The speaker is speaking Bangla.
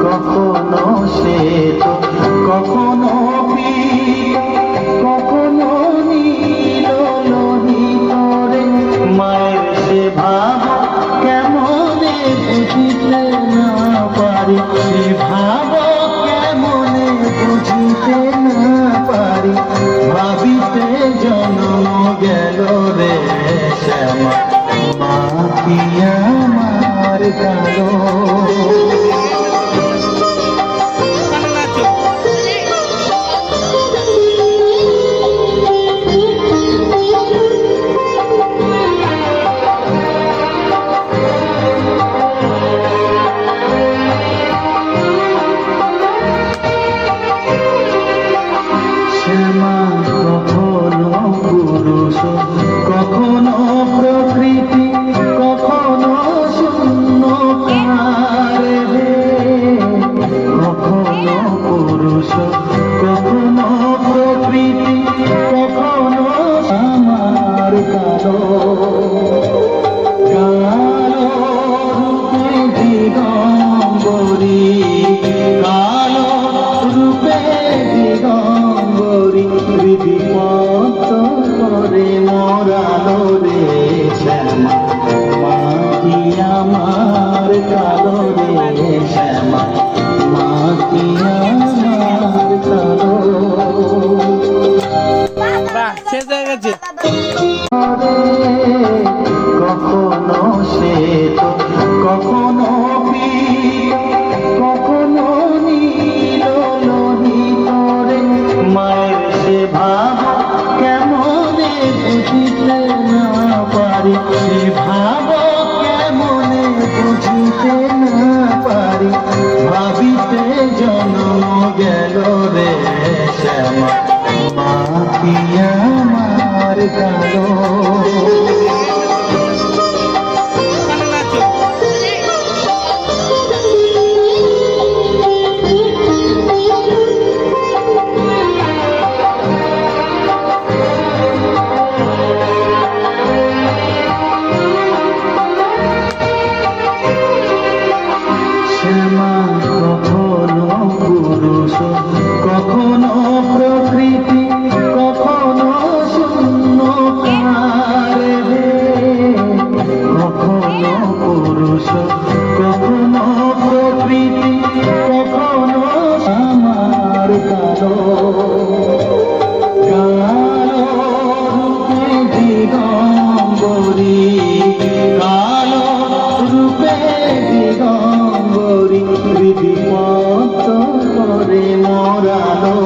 কখনো শ্বেত কখনো কখনো নীল লোহিতরে মায়ের সে ভাব কেমনে বুঝিতে না পারি, ভাব কেমনে বুঝিতে না পারি, ভাবিতে জন্ম গেল রে শ্যামা মা কি আমার কালো। শ্যামা কখনো পুরুষ কখনো প্রকৃতি কখনো শূন্য কারে, কখনো পুরুষ কখনো প্রকৃতি কখনো আমার কালো। কালো রূপে দিগম্বরী, কালো রূপে দিগম্বরী হৃদিপত করে মরালো রে শ্যামা মা কি আমার কালো রে শ্যামা মা কি আমার কালো। কখনো শ্বেত কখনো কখনো নীল লোহিতরে মায়ের সে ভাব কেমনে বুঝিতে না পারি, ভাব কেমনে বুঝিতে না পারি, ভাবিতে জন্ম গেল রে শ্যামা মা কি আমার কালো। শ্যামা কখনো পুরুষ কখনো প্রকৃতি কখনো শূন্য কারে, কখনো পুরুষ কখনো প্রকৃতি কখনো আমার কালো। কালো রূপে দিগম্বরী, কালো রূপে দিগম্বরী হৃদিপত করে মরালো